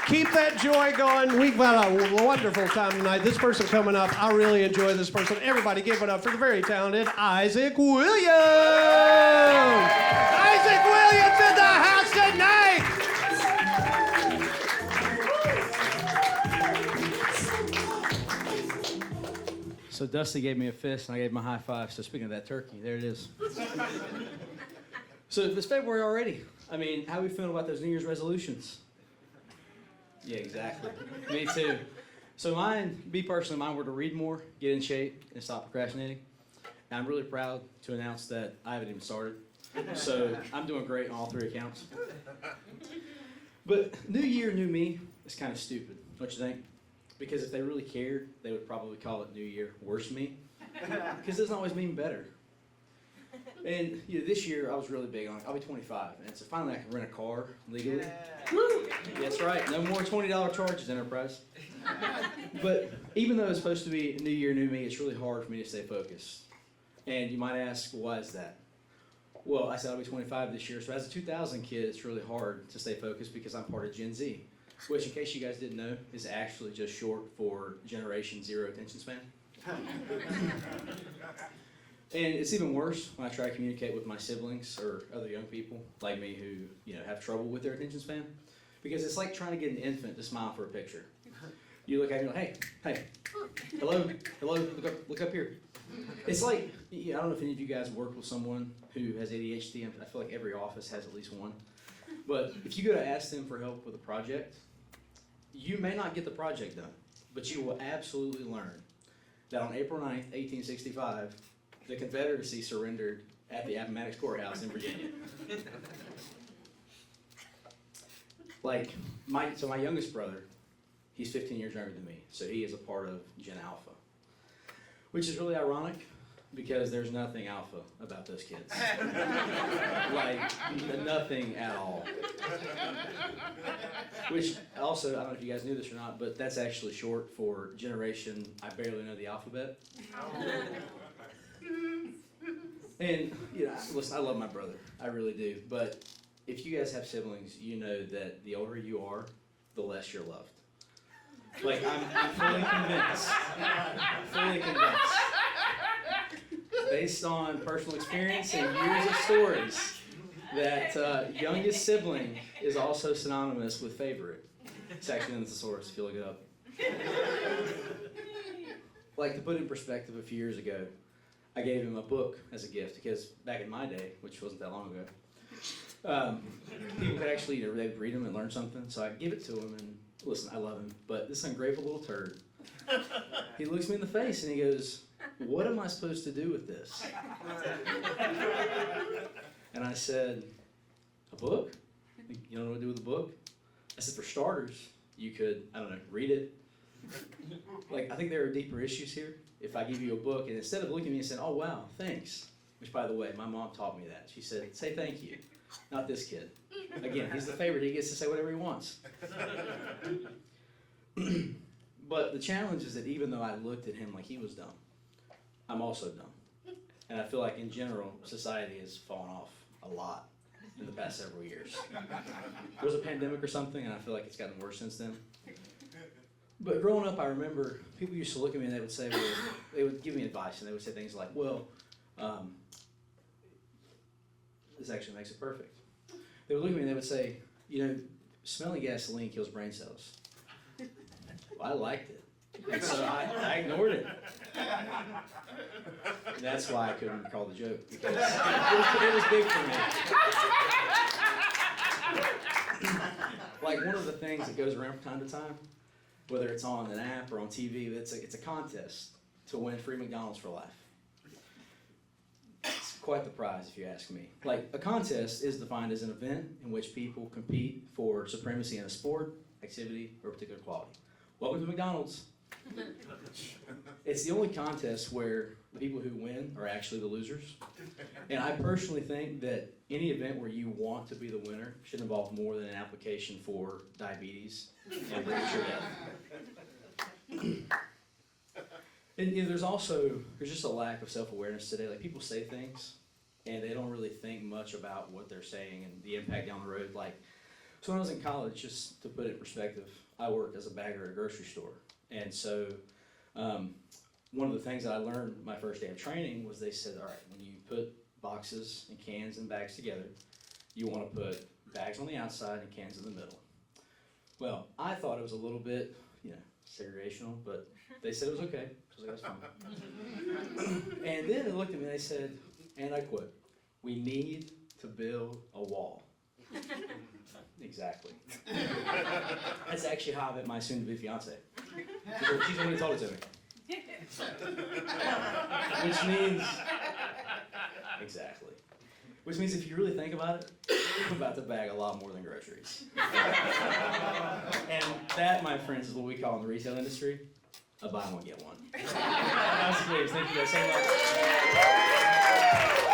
Keep that joy going. We've had a wonderful time tonight. This person coming up, I really enjoy this person. Everybody give it up for the very talented Isaac Williams. Isaac Williams in the house tonight. So Dusty gave me a fist and I gave him a high five. So speaking of that turkey, there it is. So it's February already. I mean, how are we feeling about those New Year's resolutions? Yeah, exactly. Me too. So mine were to read more, get in shape, and stop procrastinating. And I'm really proud to announce that I haven't even started. So I'm doing great on all three accounts. But New Year, New Me is kind of stupid, don't you think? Because if they really cared, they would probably call it New Year, Worse Me. Because it doesn't always mean better. And this year I was really big on it. I'll be 25, and so finally I can rent a car legally. Yeah. Woo! That's right. No more $20 charges, Enterprise. But even though it's supposed to be New Year, New Me, it's really hard for me to stay focused. And you might ask, why is that? Well, I said I'll be 25 this year, so as a 2000 kid, it's really hard to stay focused because I'm part of Gen Z, which, in case you guys didn't know, is actually just short for Generation Zero Attention Span. And it's even worse when I try to communicate with my siblings or other young people like me who have trouble with their attention span, because it's like trying to get an infant to smile for a picture. You look at it and you're like, hey, hello, look up here. It's like, I don't know if any of you guys work with someone who has ADHD. I feel like every office has at least one. But if you go to ask them for help with a project, you may not get the project done, but you will absolutely learn that on April 9th, 1865, the Confederacy surrendered at the Appomattox Courthouse in Virginia. So my youngest brother, he's 15 years younger than me, so he is a part of Gen Alpha, which is really ironic because there's nothing alpha about those kids. Nothing at all. Which also, I don't know if you guys knew this or not, but that's actually short for Generation I Barely Know the Alphabet. And, listen, I love my brother. I really do. But if you guys have siblings, you know that the older you are, the less you're loved. I'm fully convinced, based on personal experience and years of stories, that youngest sibling is also synonymous with favorite. It's actually in the thesaurus if you look it up. To put it in perspective, a few years ago, I gave him a book as a gift because back in my day, which wasn't that long ago, people could actually they'd read them and learn something. So I give it to him, and listen, I love him, but this ungrateful little turd, he looks me in the face and he goes, "What am I supposed to do with this?" And I said, "A book? You don't know what to do with a book?" I said, "For starters, you could, read it. I think there are deeper issues here. If I give you a book, and instead of looking at me and saying, 'Oh, wow, thanks,' which, by the way, my mom taught me that. She said, 'Say thank you,' not this kid. Again, he's the favorite. He gets to say whatever he wants." But the challenge is that even though I looked at him like he was dumb, I'm also dumb. And I feel like, in general, society has fallen off a lot in the past several years. There was a pandemic or something, and I feel like it's gotten worse since then. But growing up, I remember people used to look at me and they would say, they would give me advice, and they would say things like, this actually makes it perfect. They would look at me and they would say, smelling gasoline kills brain cells. Well, I liked it. And so I ignored it. And that's why I couldn't recall the joke, because it was big for me. One of the things that goes around from time to time, whether it's on an app or on TV, it's a contest to win free McDonald's for life. It's quite the prize, if you ask me. A contest is defined as an event in which people compete for supremacy in a sport, activity, or particular quality. Welcome to McDonald's. It's the only contest where the people who win are actually the losers. And I personally think that any event where you want to be the winner should involve more than an application for diabetes and premature death. And there's just a lack of self-awareness today. People say things and they don't really think much about what they're saying and the impact down the road. So when I was in college, just to put it in perspective, I worked as a bagger at a grocery store. And so one of the things that I learned my first day of training was they said, all right, when you put boxes and cans and bags together, you want to put bags on the outside and cans in the middle. Well, I thought it was a little bit, segregational, but they said it was okay, because it was fun. And then they looked at me and they said, and I quote, "We need to build a wall." Exactly. That's actually how I met my soon-to-be fiance. She's the one who told it to me. Which means, exactly. Which means if you really think about it, I'm about to bag a lot more than groceries. And that, my friends, is what we call in the retail industry, a buy one, get one. That's great. Thank you guys so much.